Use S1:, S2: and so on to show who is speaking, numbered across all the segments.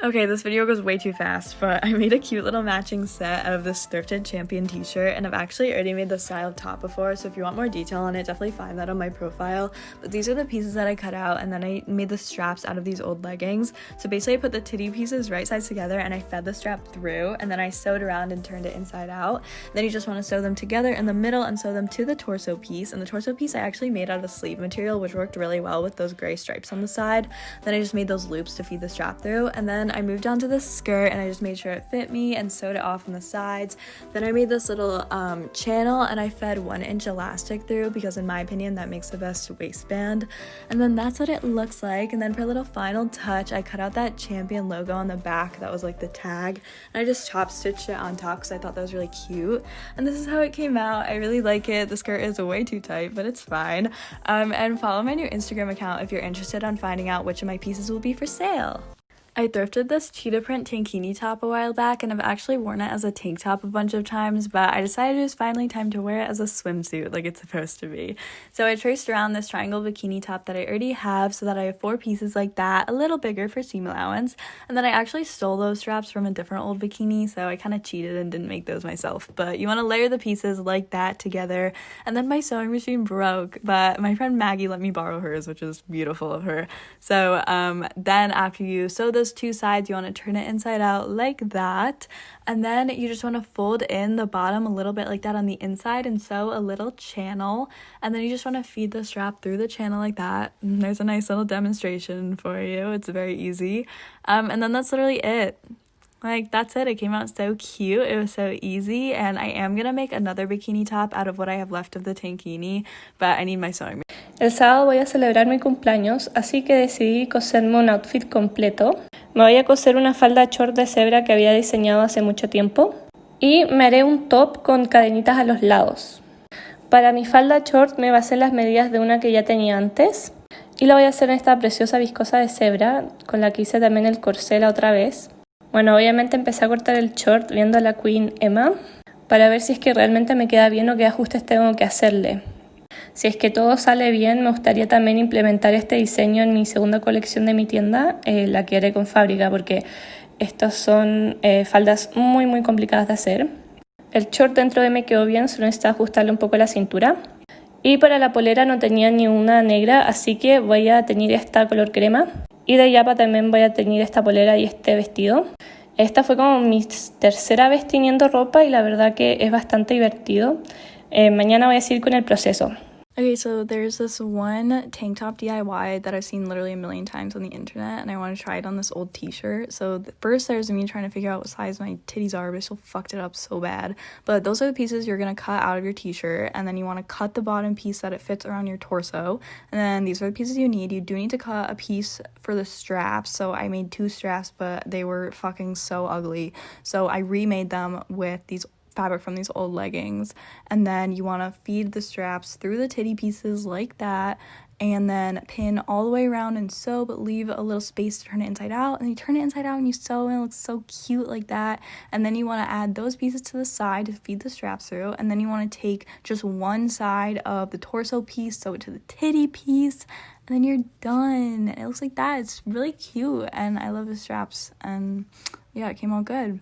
S1: Okay, this video goes way too fast, but I made a cute little matching set out of this thrifted champion t-shirt, and I've actually already made the style top before, so if you want more detail on it, definitely find that on my profile. But these are the pieces that I cut out, and then I made the straps out of these old leggings. So basically I put the titty pieces right sides together and I fed the strap through, and then I sewed around and turned it inside out. Then you just want to sew them together in the middle and sew them to the torso piece, and the torso piece I actually made out of sleeve material, which worked really well with those gray stripes on the side. Then I just made those loops to feed the strap through, and then I moved on to the skirt and I just made sure it fit me and sewed it off on the sides. Then I made this little channel and I fed 1-inch elastic through because in my opinion that makes the best waistband. And then that's what it looks like. And then for a little final touch, I cut out that champion logo on the back that was like the tag, and I just top stitched it on top because I thought that was really cute. And this is how it came out. I really like it. The skirt is way too tight, but it's fine. And follow my new Instagram account if you're interested on finding out which of my pieces will be for sale. I thrifted this cheetah print tankini top a while back, and I've actually worn it as a tank top a bunch of times, but I decided it was finally time to wear it as a swimsuit like it's supposed to be. So I traced around this triangle bikini top that I already have so that I have 4 pieces like that, a little bigger for seam allowance. And then I actually stole those straps from a different old bikini, so I kind of cheated and didn't make those myself. But you want to layer the pieces like that together. And then my sewing machine broke, but my friend Maggie let me borrow hers, which is beautiful of her. So then after you sew those 2 sides, you want to turn it inside out like that, and then you just want to fold in the bottom a little bit like that on the inside and sew a little channel, and then you just want to feed the strap through the channel like that. And there's a nice little demonstration for you. It's very easy. And then that's literally it. Like, that's it. It came out so cute. It was so easy, and I am gonna make another bikini top out of what I have left of the tankini, but I need my sewing.
S2: El sábado voy a celebrar mi cumpleaños, así que decidí coserme un outfit completo. Me voy a coser una falda short de cebra que había diseñado hace mucho tiempo y me haré un top con cadenitas a los lados. Para mi falda short me basé en las medidas de una que ya tenía antes y la voy a hacer en esta preciosa viscosa de cebra con la que hice también el corsé la otra vez. Bueno, obviamente empecé a cortar el short viendo a la Queen Emma para ver si es que realmente me queda bien o qué ajustes tengo que hacerle. Si es que todo sale bien, me gustaría también implementar este diseño en mi segunda colección de mi tienda, la que haré con fábrica, porque estas son faldas muy complicadas de hacer. El short dentro de me quedó bien, solo necesitaba ajustarle un poco la cintura. Y para la polera no tenía ni una negra, así que voy a teñir esta color crema. Y de yapa también voy a teñir esta polera y este vestido. Esta fue como mi tercera vez tiñendo ropa y la verdad que es bastante divertido. Mañana voy a seguir con el proceso.
S1: Okay, so there's this one tank top DIY that I've seen literally a million times on the internet, and I want to try it on this old t-shirt. So first there's me trying to figure out what size my titties are, but I still fucked it up so bad. But those are the pieces you're going to cut out of your t-shirt, and then you want to cut the bottom piece that it fits around your torso. And then these are the pieces you need. You do need to cut a piece for the straps. So I made 2 straps, but they were fucking so ugly. So I remade them with these fabric from these old leggings, and then you want to feed the straps through the titty pieces like that, and then pin all the way around and sew, but leave a little space to turn it inside out, and you turn it inside out and you sew, and it looks so cute like that. And then you want to add those pieces to the side to feed the straps through, and then you want to take just one side of the torso piece, sew it to the titty piece, and then you're done. It looks like that. It's really cute, and I love the straps, and yeah, it came out good.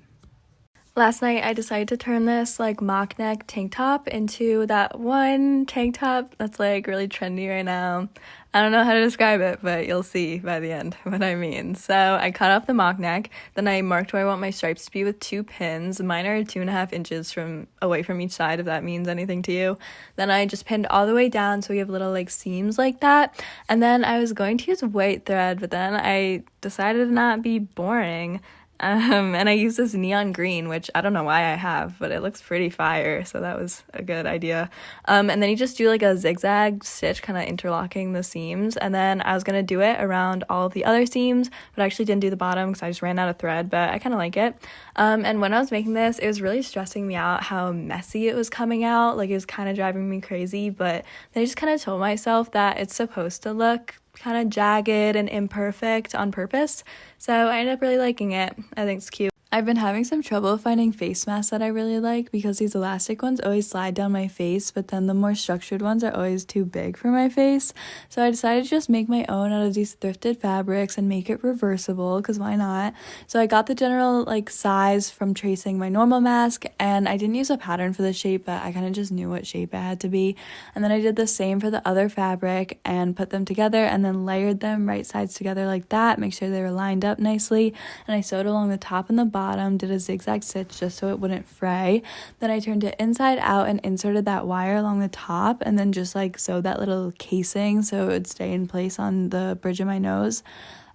S1: Last night, I decided to turn this like mock neck tank top into that one tank top that's like really trendy right now. I don't know how to describe it, but you'll see by the end what I mean. So I cut off the mock neck, then I marked where I want my stripes to be with 2 pins. Mine are 2.5 inches away from each side, if that means anything to you. Then I just pinned all the way down so we have little like seams like that. And then I was going to use white thread, but then I decided to not be boring. And I use this neon green, which I don't know why I have, but it looks pretty fire, so that was a good idea. And then you just do like a zigzag stitch, kind of interlocking the seams, and then I was gonna do it around all of the other seams, but I actually didn't do the bottom because I just ran out of thread, but I kind of like it. And when I was making this, it was really stressing me out how messy it was coming out. Like, it was kind of driving me crazy, but then I just kind of told myself that it's supposed to look kind of jagged and imperfect on purpose, so I ended up really liking it. I think it's cute. I've been having some trouble finding face masks that I really like because these elastic ones always slide down my face, but then the more structured ones are always too big for my face. So I decided to just make my own out of these thrifted fabrics and make it reversible, because why not? So I got the general like size from tracing my normal mask, and I didn't use a pattern for the shape, but I kind of just knew what shape it had to be. And then I did the same for the other fabric and put them together and then layered them right sides together like that, make sure they were lined up nicely. And I sewed along the top and the bottom, did a zigzag stitch just so it wouldn't fray. Then I turned it inside out and inserted that wire along the top, and then just like sewed that little casing so it would stay in place on the bridge of my nose.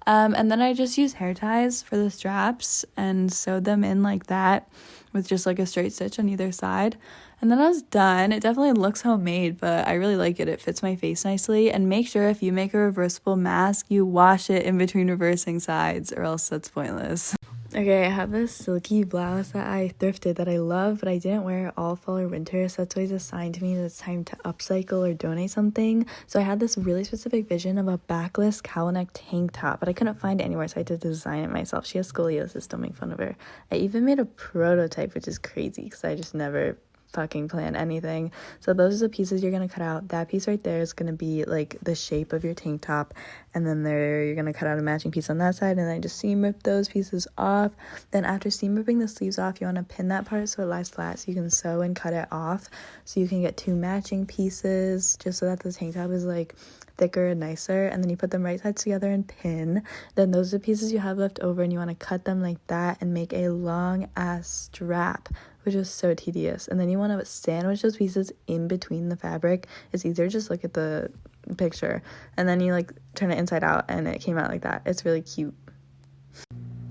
S1: And then I just used hair ties for the straps and sewed them in like that with just like a straight stitch on either side. And then I was done. It definitely looks homemade, but I really like it. It fits my face nicely. And make sure if you make a reversible mask, you wash it in between reversing sides, or else that's pointless. Okay, I have this silky blouse that I thrifted that I love, but I didn't wear it all fall or winter, so that's always a sign to me that it's time to upcycle or donate something. So I had this really specific vision of a backless cowl neck tank top, but I couldn't find it anywhere, so I had to design it myself. She has scoliosis, don't make fun of her. I even made a prototype, which is crazy because I just never fucking plan anything. So those are the pieces you're gonna cut out. That piece right there is gonna be like the shape of your tank top, and then there you're gonna cut out a matching piece on that side, and then I just seam rip those pieces off. Then after seam ripping the sleeves off, you want to pin that part so it lies flat, so you can sew and cut it off, so you can get two matching pieces, just so that the tank top is like thicker and nicer. And then you put them right sides together and pin. Then those are the pieces you have left over, and you want to cut them like that and make a long ass strap, which is so tedious. And then you want to sandwich those pieces in between the fabric. It's easier, just look at the picture, and then you like turn it inside out and it came out like that. It's really cute.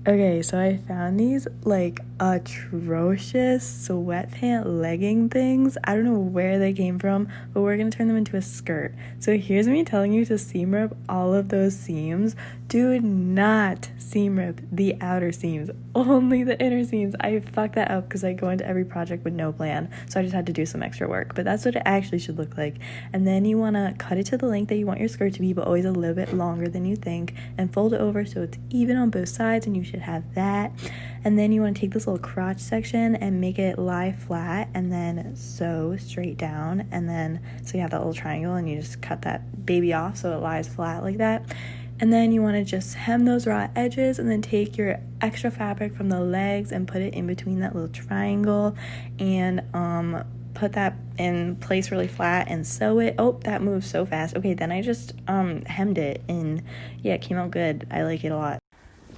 S1: Okay, so I found these like atrocious sweatpant legging things. I don't know where they came from, but we're gonna turn them into a skirt. So here's me telling you to seam rip all of those seams. Do not seam rip the outer seams, only the inner seams. I fucked that up because I go into every project with no plan, so I just had to do some extra work, but that's what it actually should look like. And then you want to cut it to the length that you want your skirt to be, but always a little bit longer than you think, and fold it over so it's even on both sides, and you should have that. And then you want to take this little crotch section and make it lie flat, and then sew straight down, and then so you have that little triangle, and you just cut that baby off so it lies flat like that. And then you want to just hem those raw edges, and then take your extra fabric from the legs and put it in between that little triangle, and put that in place really flat and sew it. Oh, that moves so fast. Okay, then I just hemmed it, and yeah, it came out good. I like it a lot.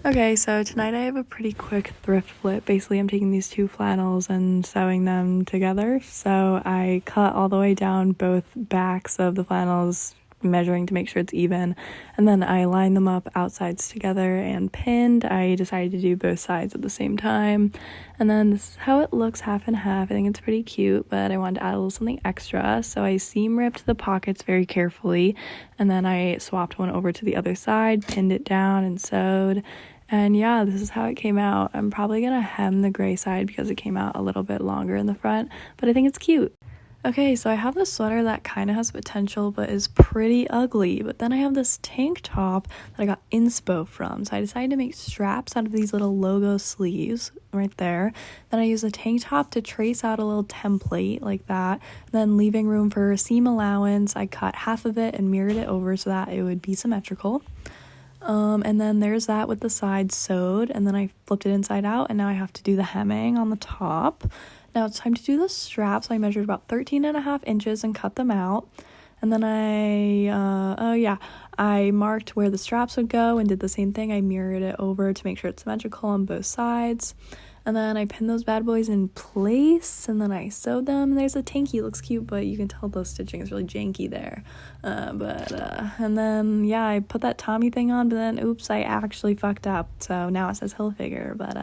S1: Okay, so tonight I have a pretty quick thrift flip. Basically, I'm taking these two flannels and sewing them together. So I cut all the way down both backs of the flannels, measuring to make sure it's even, and then I lined them up outsides together and pinned. I decided to do both sides at the same time, and then this is how it looks, half and half. I think it's pretty cute, but I wanted to add a little something extra, so I seam ripped the pockets very carefully, and then I swapped one over to the other side, pinned it down, and sewed. And yeah, this is how it came out. I'm probably gonna hem the gray side because it came out a little bit longer in the front, but I think it's cute. Okay, so I have this sweater that kind of has potential but is pretty ugly, but then I have this tank top that I got inspo from, so I decided to make straps out of these little logo sleeves right there. Then I used a tank top to trace out a little template like that, then leaving room for seam allowance, I cut half of it and mirrored it over so that it would be symmetrical. And then there's that with the sides sewed, and then I flipped it inside out, and now I have to do the hemming on the top. Now it's time to do the straps. I measured about 13.5 inches and cut them out. And then I marked where the straps would go and did the same thing. I mirrored it over to make sure it's symmetrical on both sides. And then I pinned those bad boys in place, and then I sewed them. And there's a tanky. It looks cute, but you can tell the stitching is really janky there. And then, yeah, I put that Tommy thing on, but then, oops, I actually fucked up. So now it says Hilfiger, but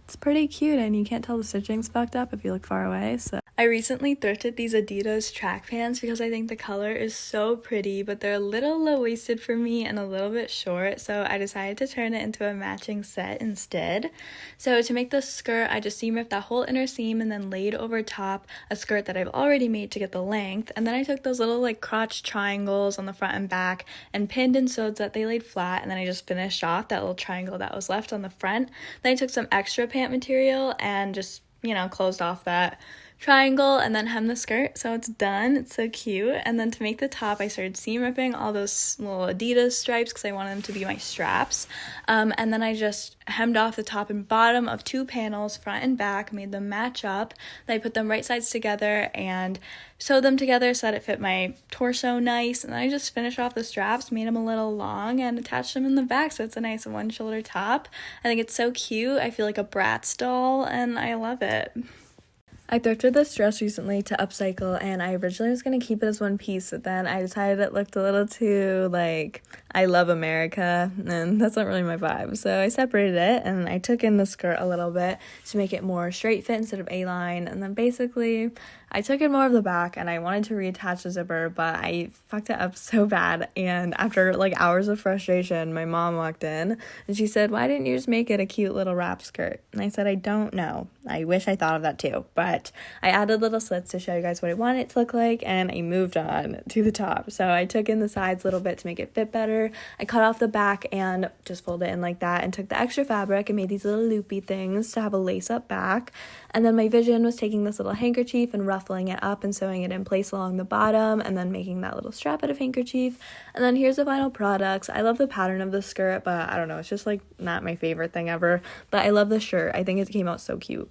S1: it's pretty cute, and you can't tell the stitching's fucked up if you look far away. So I recently thrifted these Adidas track pants because I think the color is so pretty, but they're a little low-waisted for me and a little bit short, so I decided to turn it into a matching set instead. So to make the skirt, I just seam ripped that whole inner seam and then laid over top a skirt that I've already made to get the length, and then I took those little like crotch triangles on the front and back and pinned and sewed so that they laid flat, and then I just finished off that little triangle that was left on the front. Then I took some extra pant material and just, closed off that triangle and then hem the skirt, so it's done. It's so cute. And then to make the top, I started seam ripping all those little Adidas stripes because I wanted them to be my straps, and then I just hemmed off the top and bottom of 2 panels, front and back, made them match up. Then I put them right sides together and sewed them together so that it fit my torso nice, and then I just finished off the straps, made them a little long, and attached them in the back so it's a nice one shoulder top. I think it's so cute. I feel like a Bratz doll and I love it. I thrifted this dress recently to upcycle, and I originally was going to keep it as one piece, but then I decided it looked a little too, I love America, and that's not really my vibe. So I separated it, and I took in the skirt a little bit to make it more straight fit instead of A-line, and then basically I took in more of the back, and I wanted to reattach the zipper, but I fucked it up so bad, and after, hours of frustration, my mom walked in, and she said, "Why didn't you just make it a cute little wrap skirt?" And I said, "I don't know. I wish I thought of that too," but I added little slits to show you guys what I wanted it to look like, and I moved on to the top. So I took in the sides a little bit to make it fit better. I cut off the back and just folded it in like that, and took the extra fabric and made these little loopy things to have a lace up back. And then my vision was taking this little handkerchief and ruffling it up and sewing it in place along the bottom, and then making that little strap out of handkerchief. And then here's the final products. I love the pattern of the skirt, but I don't know, it's just not my favorite thing ever. But I love the shirt. I think it came out so cute.